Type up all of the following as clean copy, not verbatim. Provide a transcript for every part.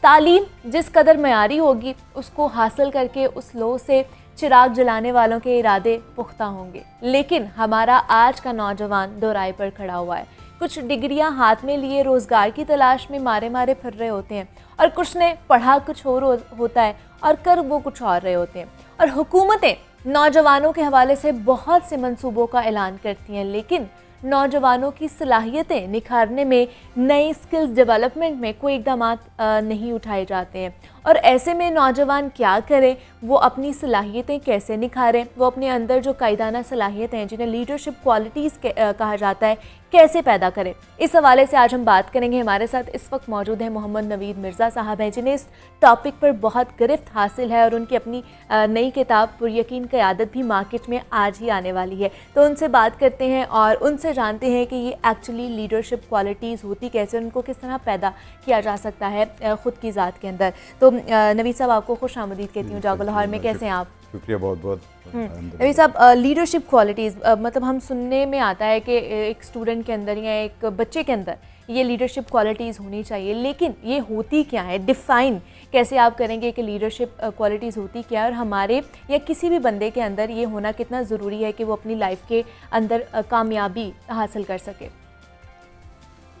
तालीम जिस कदर मयारी होगी, उसको हासिल करके उस लो से चिराग जलाने वालों के इरादे पुख्ता होंगे। लेकिन हमारा आज का नौजवान दो राय पर खड़ा हुआ है। कुछ डिग्रियां हाथ में लिए रोज़गार की तलाश में मारे मारे फिर रहे होते हैं, और कुछ ने पढ़ा कुछ और होता है और कर वो कुछ और रहे होते हैं। और हुकूमतें नौजवानों के हवाले से बहुत से मंसूबों का ऐलान करती हैं, लेकिन नौजवानों की सलाहियतें निखारने में, नई स्किल्स डेवलपमेंट में कोई इकदाम नहीं उठाए जाते हैं। और ऐसे में नौजवान क्या करें, वो अपनी सलाहियतें कैसे निखारें, वो अपने अंदर जो कायदाना सलाहियतें हैं जिन्हें लीडरशिप क्वालिटीज़ कहा जाता है, कैसे पैदा करें। इस हवाले से आज हम बात करेंगे। हमारे साथ इस वक्त मौजूद हैं मोहम्मद नवीद मिर्ज़ा साहब हैं, जिन्हें इस टॉपिक पर बहुत गिरफ्त हासिल है और उनकी अपनी नई किताब पुरयकीन क़यादत भी मार्केट में आज ही आने वाली है। तो उनसे बात करते हैं और उनसे जानते हैं कि ये एक्चुअली लीडरशिप क्वालिटीज़ होती कैसे, उनको किस तरह पैदा किया जा सकता है ख़ुद की ज़ात के अंदर। तो नवीद साहब, आपको खुश आमदीद कहती हूँ जागो लाहौर में। कैसे हैं आप? शुक्रिया, बहुत बहुत। नवीद साहब, लीडरशिप क्वालिटीज़ मतलब हम सुनने में आता है कि एक स्टूडेंट के अंदर या एक बच्चे के अंदर ये लीडरशिप क्वालिटीज़ होनी चाहिए, लेकिन ये होती क्या है? डिफ़ाइन कैसे आप करेंगे कि लीडरशिप क्वालिटीज़ होती क्या है, और हमारे या किसी भी बंदे के अंदर ये होना कितना ज़रूरी है कि वो अपनी लाइफ के अंदर कामयाबी हासिल कर सके?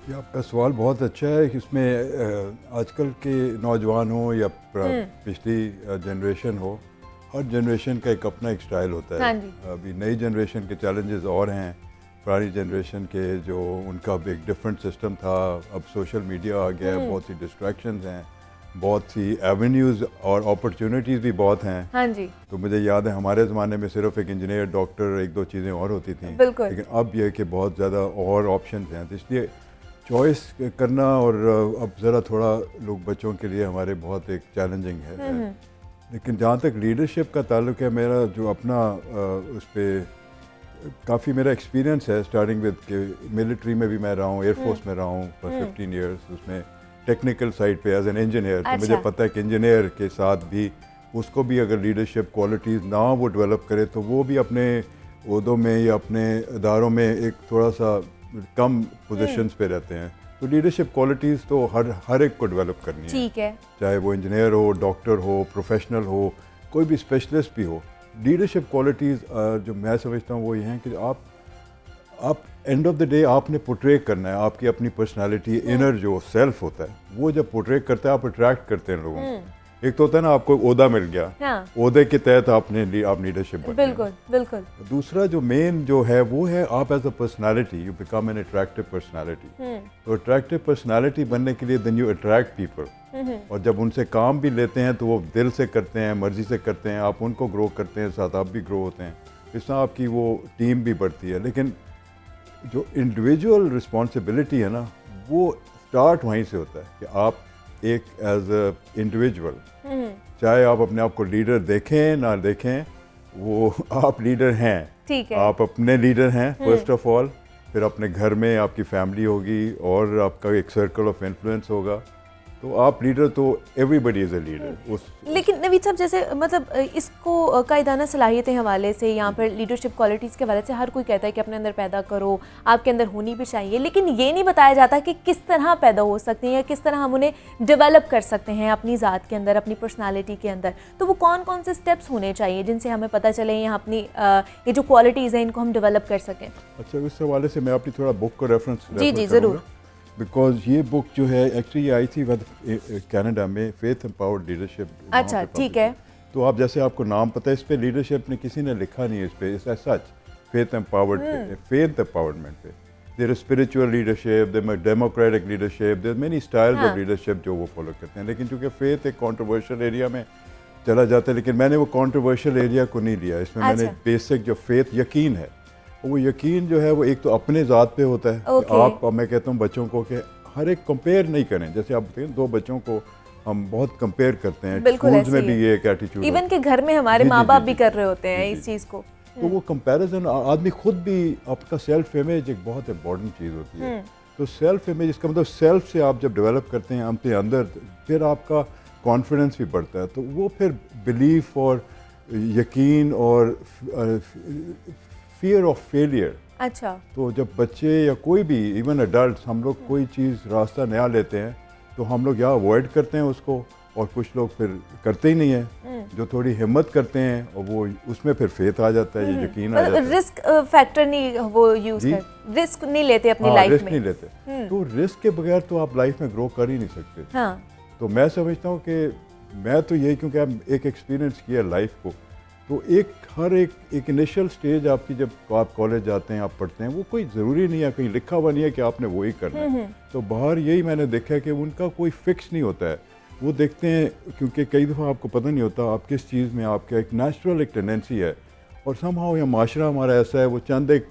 ये आपका सवाल बहुत अच्छा है। इसमें आजकल के नौजवान हो या पिछली जनरेशन हो, हर जनरेशन का एक अपना एक स्टाइल होता है। हाँ, अभी नई जनरेशन के चैलेंजेस और हैं, पुरानी जनरेशन के जो उनका एक डिफरेंट सिस्टम था, अब सोशल मीडिया आ गया है, बहुत सी डिस्ट्रैक्शंस हैं, बहुत सी एवेन्यूज़ और अपॉर्चुनिटीज़ भी बहुत हैं। हाँ जी। तो मुझे याद है हमारे ज़माने में सिर्फ एक इंजीनियर, डॉक्टर, एक दो चीज़ें और होती थी, लेकिन अब यह कि बहुत ज़्यादा और ऑप्शन हैं। तो इसलिए चॉइस करना और अब ज़रा थोड़ा लोग बच्चों के लिए हमारे बहुत एक चैलेंजिंग है। लेकिन जहाँ तक लीडरशिप का ताल्लुक है, मेरा जो अपना उस पर काफ़ी मेरा एक्सपीरियंस है, स्टार्टिंग विद के मिलिट्री में भी मैं रहा हूँ, एयरफोर्स में रहा हूँ फॉर 15 ईयर्स, उसमें टेक्निकल साइड पे एज एन इंजीनियर। तो मुझे पता है कि इंजीनियर के साथ भी उसको भी अगर लीडरशिप क्वालिटीज़ ना वो डेवलप करे तो वो भी अपने ओहदों में या अपने इदारों में एक थोड़ा सा कम पोजीशंस पे रहते हैं। तो लीडरशिप क्वालिटीज़ तो हर एक को डेवलप करनी है, ठीक है, चाहे वो इंजीनियर हो, डॉक्टर हो, प्रोफेशनल हो, कोई भी स्पेशलिस्ट भी हो। लीडरशिप क्वालिटीज़ जो मैं समझता हूँ वो ये हैं कि आप एंड ऑफ द डे आपने पोर्ट्रे करना है, आपकी अपनी पर्सनालिटी, इनर जो सेल्फ होता है, वो जब पोर्ट्रे करता है आप अट्रैक्ट करते हैं लोगों को। एक तो होता है ना, आपको ओहदा मिल गया, हाँ, ओहदे के तहत आप लीडरशिप बन, बिल्कुल बिल्कुल। दूसरा जो मेन जो है वो है आप as a personality you become an attractive personality. तो अट्रैक्टिव पर्सनालिटी बनने के लिए देन यू अट्रैक्ट पीपल, और जब उनसे काम भी लेते हैं तो वो दिल से करते हैं, मर्जी से करते हैं, आप उनको ग्रो करते हैं, साथ आप भी ग्रो होते हैं, इससे आपकी वो टीम भी बढ़ती है। लेकिन जो इंडिविजुअल रिस्पॉन्सिबिलिटी है ना, वो स्टार्ट वहीं से होता है कि आप एक एज अ इंडिविजुअल, चाहे आप अपने आप को लीडर देखें ना देखें, वो आप लीडर हैं, ठीक है, आप अपने लीडर हैं फर्स्ट ऑफ ऑल, फिर अपने घर में आपकी फैमिली होगी और आपका एक सर्कल ऑफ इन्फ्लुएंस होगा, तो आप लीडर तो एवरीबडी इज़ अ लीडर। लेकिन नवीद साहब, जैसे मतलब इसको कायदाना सलाहियतें हवाले से, यहाँ पर लीडरशिप क्वालिटीज़ के हवाले से हर कोई कहता है कि अपने अंदर पैदा करो, आपके अंदर होनी भी चाहिए, लेकिन ये नहीं बताया जाता कि किस तरह पैदा हो सकती हैं या किस तरह हम उन्हें डेवलप कर सकते हैं अपनी ज़ात के अंदर, अपनी पर्सनालिटी के अंदर। तो वो कौन कौन से स्टेप्स होने चाहिए जिनसे हमें पता चले यहाँ अपनी ये जो क्वालिटीज़ हैं इनको हम डेवलप कर सकें? अच्छा, इस हवाले से मैं अपनी थोड़ा बुक को रेफरेंस जी ज़रूर, बिकॉज ये बुक जो है एक्चुअली आई थी कनाडा में, फेथ एम्पावर्ड लीडरशिप। अच्छा, ठीक है। तो आप जैसे आपको नाम पता है, इस पे लीडरशिप ने किसी ने लिखा नहीं है, इस पे सच फेथ एम्पावर्ड पे, फेथ एम्पावरमेंट पे। There is spiritual leadership, there is democratic leadership, there many styles of leadership जो वो फॉलो करते हैं। लेकिन चूंकि फेथ एक कॉन्ट्रोवर्शियल एरिया में चला जाता है, लेकिन मैंने वो कॉन्ट्रोवर्शियल एरिया को नहीं लिया, इसमें मैंने बेसिक जो फेथ यकीन है, वो यकीन जो है वो एक तो अपने ज़ात पे होता है। आप, मैं कहता हूँ बच्चों को कि हर एक कंपेयर नहीं करें। जैसे आप बताइए, दो बच्चों को हम बहुत कंपेयर करते हैं, स्कूल्स में भी ये एक एटीट्यूड, इवन के घर में हमारे माँ बाप भी कर रहे होते हैं इस चीज़ को। तो वो कंपैरिजन, आदमी खुद भी, आपका सेल्फ इमेज एक बहुत इंपॉर्टेंट चीज़ होती है। तो सेल्फ इमेज, इसका मतलब सेल्फ से आप जब डेवलप करते हैं अपने अंदर, फिर आपका कॉन्फिडेंस भी बढ़ता है, तो वो फिर बिलीफ और यकीन और फियर ऑफ फेलियर। अच्छा, तो जब बच्चे या कोई भी इवन अडल्ट, हम लोग कोई चीज़ रास्ता नया लेते हैं तो हम लोग या अवॉइड करते हैं उसको, और कुछ लोग फिर करते ही नहीं है। जो थोड़ी हिम्मत करते हैं और वो उसमें फिर फेथ आ जाता है, ये यकीन आ जाता है। रिस्क फैक्टर नहीं वो यूज कर, रिस्क नहीं लेते अपनी लाइफ में। रिस्क नहीं लेते, तो रिस्क के बगैर तो आप लाइफ में ग्रो कर ही नहीं सकते। हाँ। तो मैं समझता हूँ कि मैं तो यही, क्योंकि आप एक एक्सपीरियंस किया लाइफ को, तो हर एक इनिशियल स्टेज आपकी, जब आप कॉलेज जाते हैं, आप पढ़ते हैं, वो कोई ज़रूरी नहीं है, कहीं लिखा हुआ नहीं है कि आपने वही करना है। तो बाहर यही मैंने देखा है कि उनका कोई फिक्स नहीं होता है। वो देखते हैं, क्योंकि कई दफ़ा आपको पता नहीं होता आप किस चीज़ में, आपका एक नेचुरल एक टेंडेंसी है, और समहाउ या माशरा हमारा ऐसा है, वो चंद एक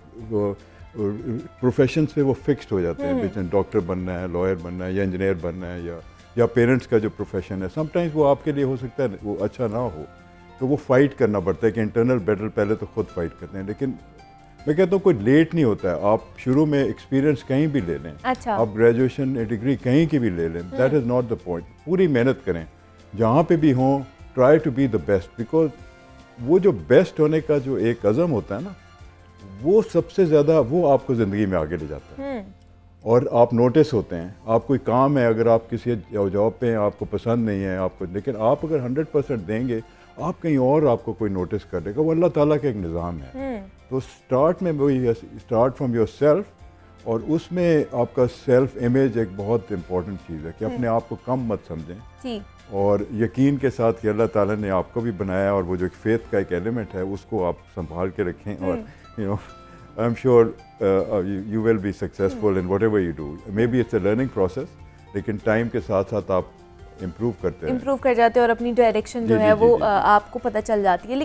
प्रोफेशन से वो फिक्स्ड हो जाते हैं, जैसे डॉक्टर बनना है, लॉयर बनना है, या इंजीनियर बनना है, या पेरेंट्स का जो प्रोफेशन है, समटाइम्स वो आपके लिए हो सकता है वो अच्छा ना हो, तो वो फाइट करना पड़ता है कि इंटरनल बैटल पहले तो खुद फाइट करते हैं। लेकिन मैं कहता हूँ कोई लेट नहीं होता है, आप शुरू में एक्सपीरियंस कहीं भी ले लें। अच्छा। आप ग्रेजुएशन डिग्री कहीं की भी ले लें, that is not the point. पूरी मेहनत करें, जहाँ पे भी हों, try to be the best, because वो जो बेस्ट होने का जो एक अज़म होता है ना, वो सबसे ज़्यादा वो आपको ज़िंदगी में आगे ले जाता है। और आप नोटिस होते हैं, आप कोई काम है, अगर आप किसी जॉब पे हैं, आपको पसंद नहीं है आपको, लेकिन आप अगर 100% देंगे, आप कहीं और आपको कोई नोटिस कर देगा। वो अल्लाह ताला का एक निज़ाम है। तो स्टार्ट में वही, स्टार्ट फ्रॉम योर सेल्फ, और उसमें आपका सेल्फ इमेज एक बहुत इंपॉर्टेंट चीज़ है कि अपने आप को कम मत समझें, और यकीन के साथ कि अल्लाह ताला ने आपको भी बनाया, और वो जो एक फेथ का एक एलिमेंट है उसको आप संभाल के रखें। और you know, I am sure you will be successful in whatever you do. Maybe it's a learning process, लेकिन टाइम के साथ साथ आप इम्प्रूव करते हैं, इम्प्रूव कर जाते हैं, और अपनी डायरेक्शन जो है वो आपको पता चल जाती है।